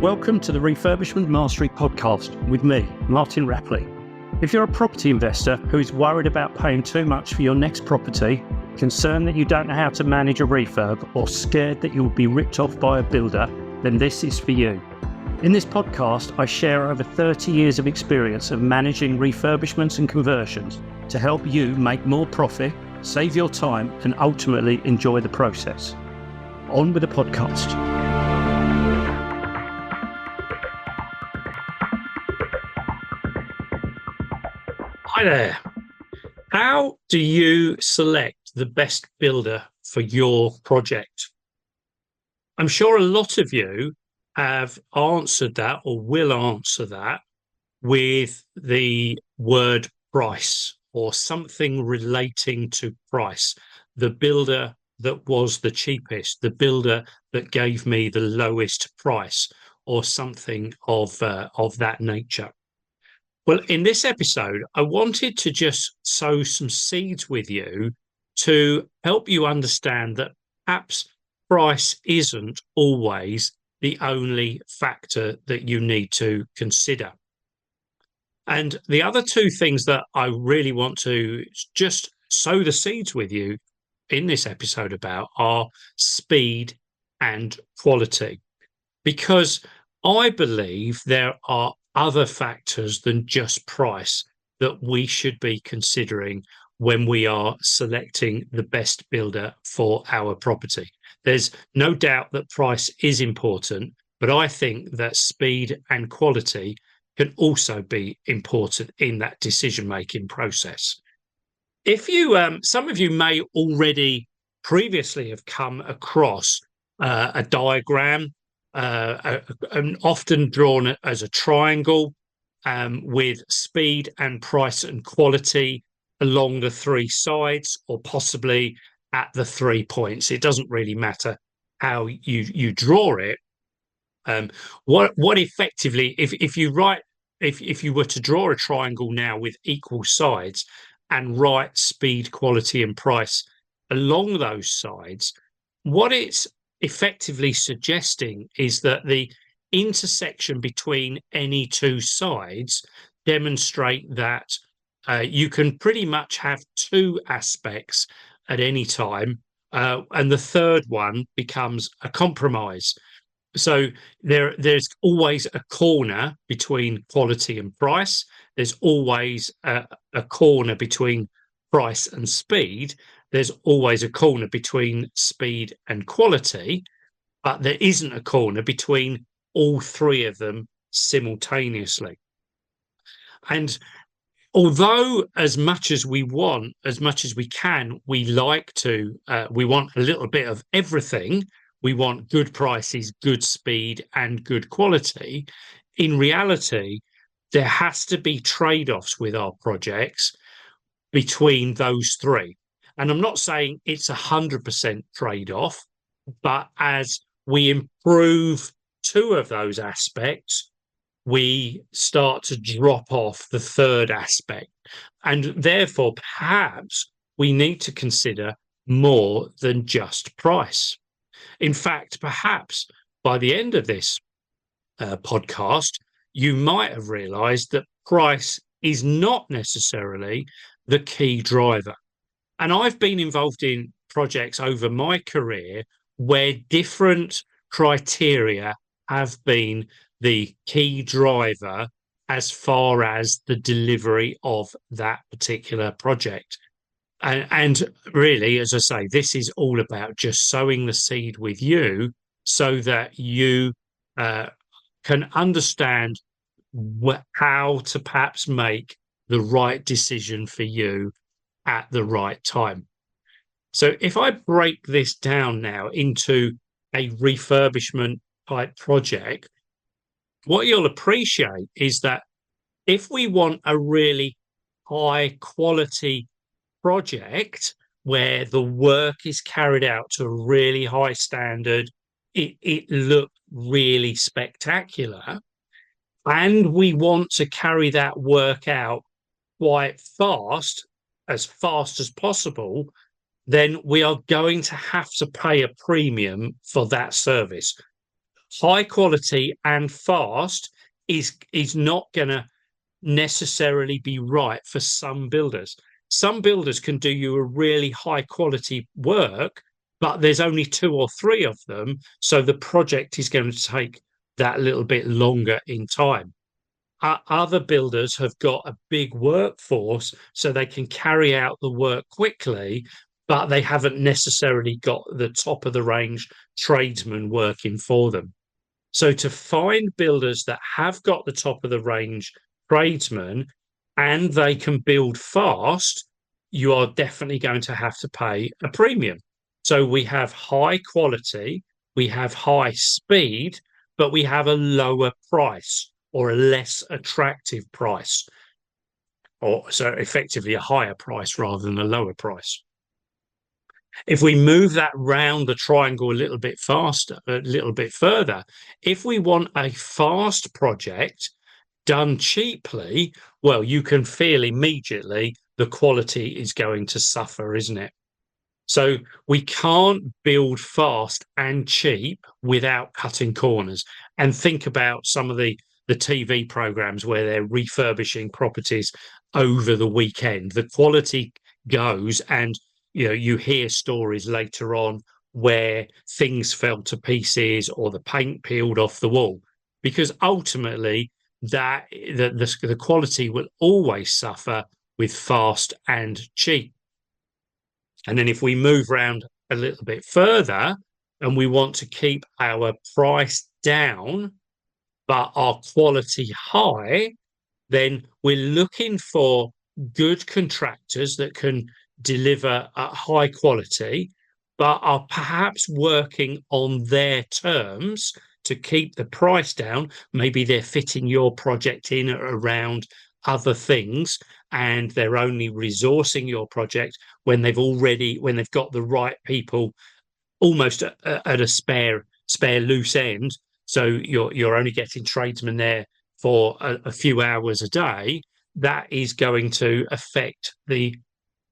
Welcome to the Refurbishment Mastery Podcast with me, Martin Rapley. If you're a property investor who is worried about paying too much for your next property, concerned that you don't know how to manage a refurb, or scared that you will be ripped off by a builder, then this is for you. In this podcast, I share over 30 years of experience of managing refurbishments and conversions to help you make more profit, save your time, and ultimately enjoy the process. On with the podcast. Hi there. How do you select the best builder for your project? I'm sure a lot of you have answered that or will answer that with the word price or something relating to price. The builder that was the cheapest, the builder that gave me the lowest price, or something of that nature. Well, in this episode, I wanted to just sow some seeds with you to help you understand that perhaps price isn't always the only factor that you need to consider. And the other two things that I really want to just sow the seeds with you in this episode about are speed and quality, because I believe there are other factors than just price that we should be considering when we are selecting the best builder for our property. There's no doubt that price is important, but I think that speed and quality can also be important in that decision-making process. If you, some of you may already previously have come across a diagram, often drawn as a triangle with speed and price and quality along the three sides, or possibly at the 3 points. It doesn't really matter how you draw it. What effectively, if you were to draw a triangle now with equal sides and write speed, quality, and price along those sides, what it's effectively suggesting is that the intersection between any two sides demonstrate that you can pretty much have two aspects at any time, and the third one becomes a compromise. So there's always a corner between quality and price. There's always a corner between price and speed. There's always a corner between speed and quality, but there isn't a corner between all three of them simultaneously. And although as much as we want, as much as we can, we like to, we want a little bit of everything. We want good prices, good speed, and good quality. In reality, there has to be trade-offs with our projects between those three. And I'm not saying it's 100% trade-off, but as we improve two of those aspects, we start to drop off the third aspect. And therefore, perhaps we need to consider more than just price. In fact, perhaps by the end of this podcast, you might have realized that price is not necessarily the key driver. And I've been involved in projects over my career where different criteria have been the key driver as far as the delivery of that particular project. And really, as I say, this is all about just sowing the seed with you so that you can understand how to perhaps make the right decision for you at the right time. So if I break this down now into a refurbishment type project, what you'll appreciate is that if we want a really high quality project where the work is carried out to a really high standard, it looked really spectacular, and we want to carry that work out quite fast as possible, then we are going to have to pay a premium for that service. high quality and fast is not going to necessarily be right for some builders. Some builders can do you a really high quality work, but there's only 2 or 3 of them, so the project is going to take that little bit longer in time. Other builders have got a big workforce, so they can carry out the work quickly, but they haven't necessarily got the top of the range tradesmen working for them. So to find builders that have got the top of the range tradesmen and they can build fast, you are definitely going to have to pay a premium. So we have high quality, we have high speed, but we have a lower price or a less attractive price, or so effectively a higher price rather than a lower price. If we move that round the triangle a little bit faster, a little bit further, if we want a fast project done cheaply, well, you can feel immediately the quality is going to suffer, isn't it? So we can't build fast and cheap without cutting corners. And think about some of the TV programs where they're refurbishing properties over the weekend. The quality goes, and you hear stories later on where things fell to pieces or the paint peeled off the wall, because ultimately the quality will always suffer with fast and cheap. And then if we move around a little bit further and we want to keep our price down but our quality high, then we're looking for good contractors that can deliver at high quality, but are perhaps working on their terms to keep the price down. Maybe they're fitting your project in around other things, and they're only resourcing your project when they've got the right people almost at a spare loose end. So you're only getting tradesmen there for a few hours a day. That is going to affect the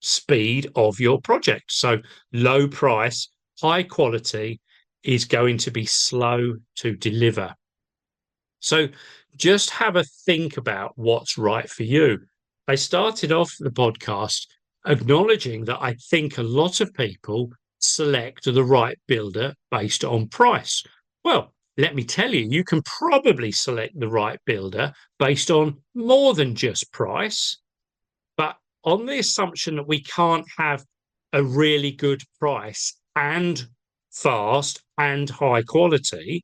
speed of your project. So low price, high quality is going to be slow to deliver. So just have a think about what's right for you. I started off the podcast acknowledging that I think a lot of people select the right builder based on price. Well, let me tell you, you can probably select the right builder based on more than just price. But on the assumption that we can't have a really good price and fast and high quality,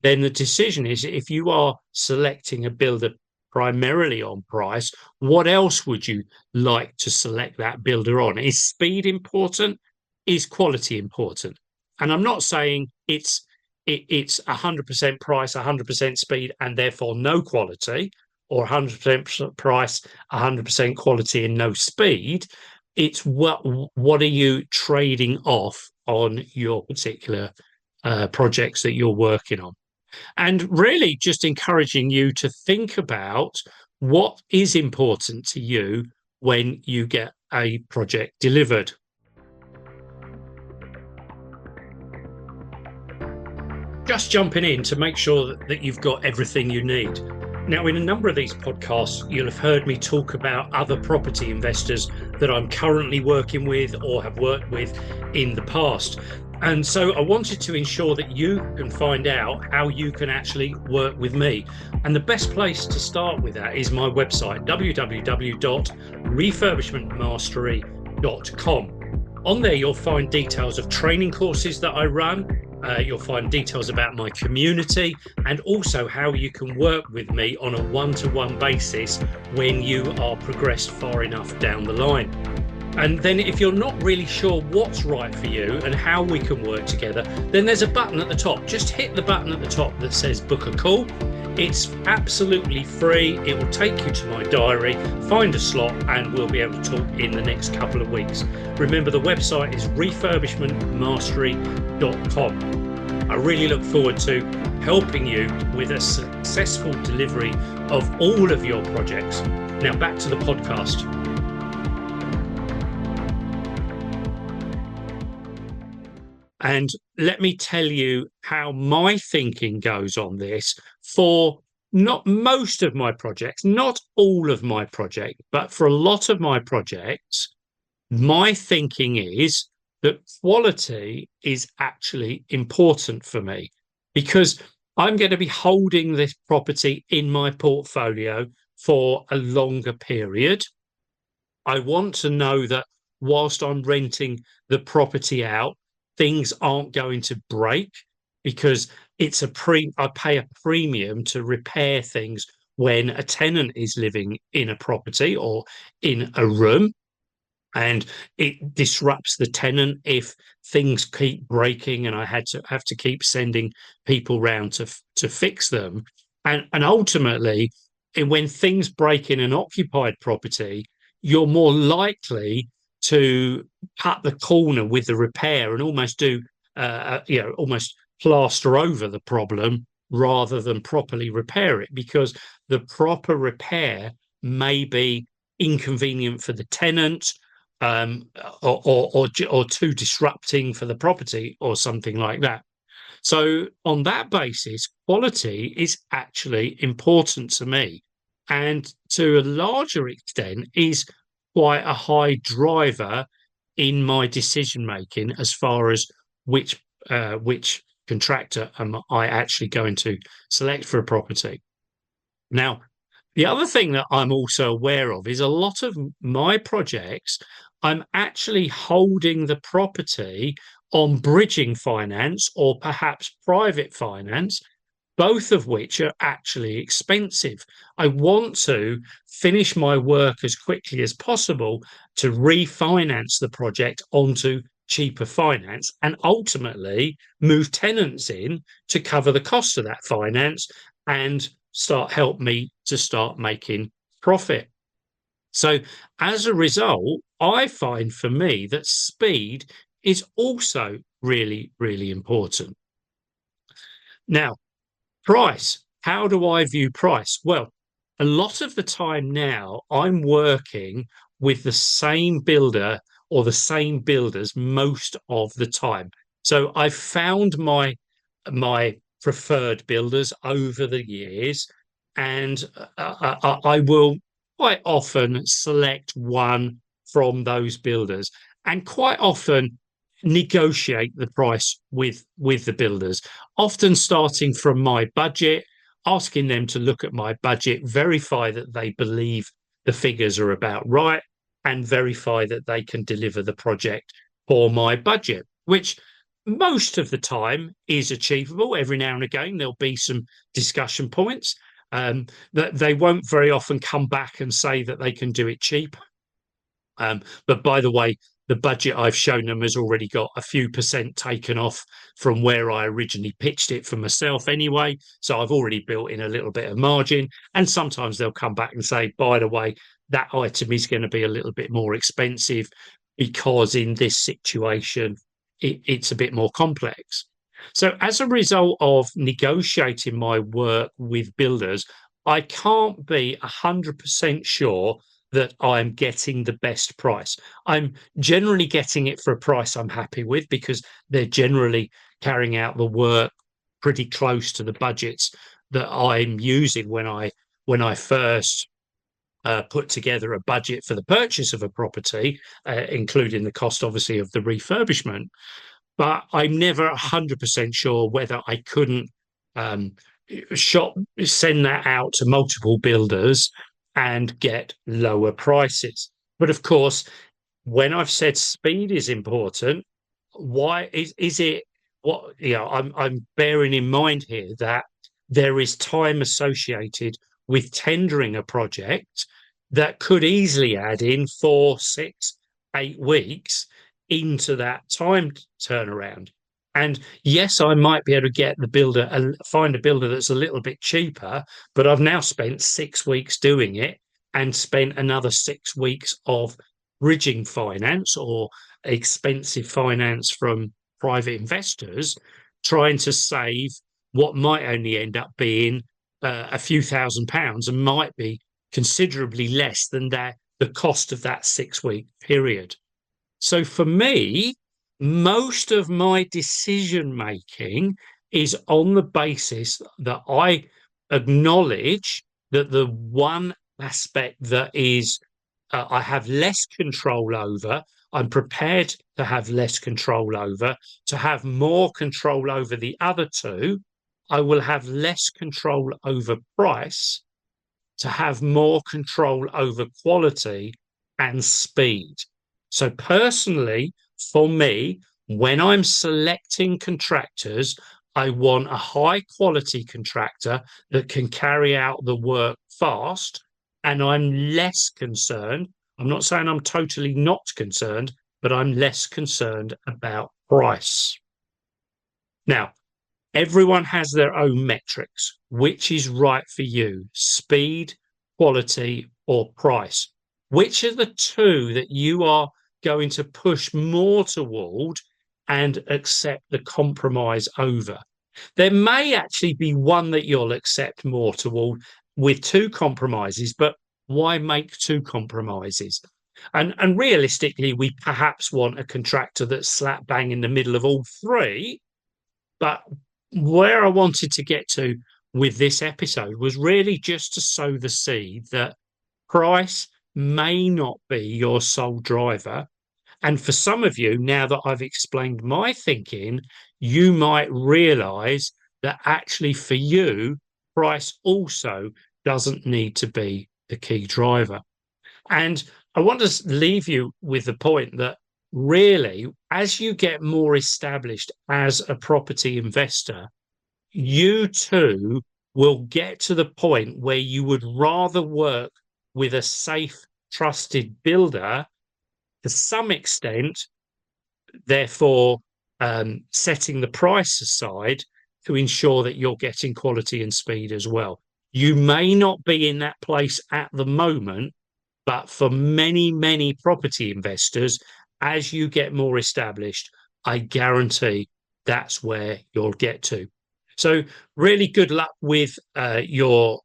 then the decision is, if you are selecting a builder primarily on price, what else would you like to select that builder on? Is speed important? Is quality important? And I'm not saying it's 100% price, 100% speed, and therefore no quality, or 100% price, 100% quality, and no speed. It's what are you trading off on your particular projects that you're working on? And really just encouraging you to think about what is important to you when you get a project delivered. Just jumping in to make sure that you've got everything you need. Now, in a number of these podcasts, you'll have heard me talk about other property investors that I'm currently working with or have worked with in the past. And so I wanted to ensure that you can find out how you can actually work with me. And the best place to start with that is my website, www.refurbishmentmastery.com. On there, you'll find details of training courses that I run. You'll find details about my community, and also how you can work with me on a one-to-one basis when you are progressed far enough down the line. And then if you're not really sure what's right for you and how we can work together, then there's a button at the top. Just hit the button at the top that says book a call. It's absolutely free. It will take you to my diary, find a slot, and we'll be able to talk in the next couple of weeks. Remember, the website is refurbishmentmastery.com. I really look forward to helping you with a successful delivery of all of your projects. Now back to the podcast. And let me tell you how my thinking goes on this for not most of my projects, not all of my projects, but for a lot of my projects, my thinking is that quality is actually important for me because I'm going to be holding this property in my portfolio for a longer period. I want to know that whilst I'm renting the property out, things aren't going to break because I pay a premium to repair things when a tenant is living in a property or in a room, and it disrupts the tenant if things keep breaking and I have to keep sending people round to fix them. And ultimately, when things break in an occupied property, you're more likely to cut the corner with the repair and almost almost plaster over the problem rather than properly repair it, because the proper repair may be inconvenient for the tenant, um, or too disrupting for the property or something like that. So on that basis, quality is actually important to me, and to a larger extent is quite a high driver in my decision making as far as which contractor am I actually going to select for a property. Now, the other thing that I'm also aware of is a lot of my projects, I'm actually holding the property on bridging finance or perhaps private finance, both of which are actually expensive. I want to finish my work as quickly as possible to refinance the project onto cheaper finance and ultimately move tenants in to cover the cost of that finance and help me to start making profit. So as a result, I find for me that speed is also really, really important. Now, price. How do I view price? Well, a lot of the time now, I'm working with the same builder or the same builders most of the time. So I've found my preferred builders over the years, and I will quite often select one from those builders, and quite often negotiate the price with the builders, often starting from my budget, asking them to look at my budget, verify that they believe the figures are about right, and verify that they can deliver the project for my budget, which most of the time is achievable. Every now and again, there'll be some discussion points. That they won't very often come back and say that they can do it cheaper. But by the way, the budget I've shown them has already got a few percent taken off from where I originally pitched it for myself anyway. So I've already built in a little bit of margin. And sometimes they'll come back and say, by the way, that item is going to be a little bit more expensive because in this situation, it's a bit more complex. So as a result of negotiating my work with builders, I can't be 100% sure that I'm getting the best price. I'm generally getting it for a price I'm happy with because they're generally carrying out the work pretty close to the budgets that I'm using when I first put together a budget for the purchase of a property, including the cost, obviously, of the refurbishment. But I'm never 100% sure whether I couldn't um, send that out to multiple builders and get lower prices. But of course, when I've said speed is important, why is it what I'm bearing in mind here that there is time associated with tendering a project that could easily add in 4, 6, 8 weeks into that time turnaround. And yes, I might be able to get the builder and find a builder that's a little bit cheaper, but I've now spent 6 weeks doing it and spent another 6 weeks of bridging finance or expensive finance from private investors, trying to save what might only end up being a few £1,000s and might be considerably less than the cost of that 6 week period. So for me, most of my decision making is on the basis that I acknowledge that the one aspect that is I have less control over, I'm prepared to have less control over, to have more control over the other two. I will have less control over price, to have more control over quality and speed. So personally, for me, when I'm selecting contractors, I want a high quality contractor that can carry out the work fast. And I'm less concerned. I'm not saying I'm totally not concerned, but I'm less concerned about price. Now, everyone has their own metrics. Which is right for you? Speed, quality, or price? Which are the two that you are going to push more toward and accept the compromise over? There may actually be one that you'll accept more toward with two compromises, but why make two compromises? And realistically, we perhaps want a contractor that's slap bang in the middle of all three. But where I wanted to get to with this episode was really just to sow the seed that price may not be your sole driver. And for some of you, now that I've explained my thinking, you might realize that actually for you, price also doesn't need to be the key driver. And I want to leave you with the point that really, as you get more established as a property investor, you too will get to the point where you would rather work with a safe, trusted builder to some extent, therefore setting the price aside to ensure that you're getting quality and speed as well. You may not be in that place at the moment, but for many, many property investors, as you get more established, I guarantee that's where you'll get to. So really good luck with your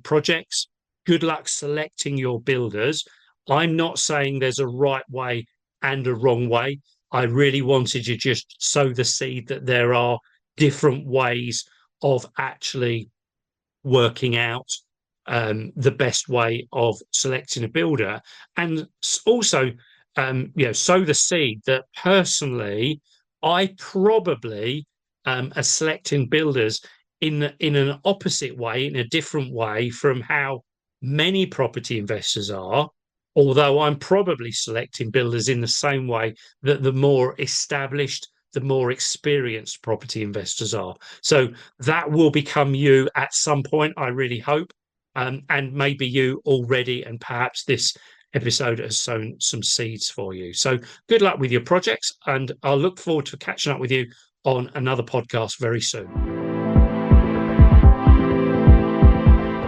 projects. Good luck selecting your builders. I'm not saying there's a right way and a wrong way. I really wanted to just sow the seed that there are different ways of actually working out the best way of selecting a builder, and also sow the seed that personally I probably are selecting builders in an opposite way, in a different way from how many property investors are, although I'm probably selecting builders in the same way that the more established, the more experienced property investors are. So that will become you at some point, I really hope. And maybe you already, and perhaps this episode has sown some seeds for you. So good luck with your projects, and I'll look forward to catching up with you on another podcast very soon.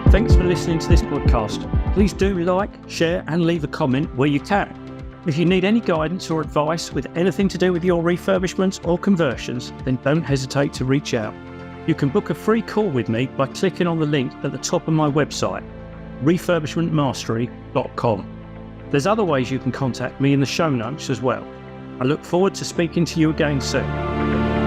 Thanks for listening to this podcast. Please do like, share, and leave a comment where you can. If you need any guidance or advice with anything to do with your refurbishments or conversions, then don't hesitate to reach out. You can book a free call with me by clicking on the link at the top of my website, refurbishmentmastery.com. There's other ways you can contact me in the show notes as well. I look forward to speaking to you again soon.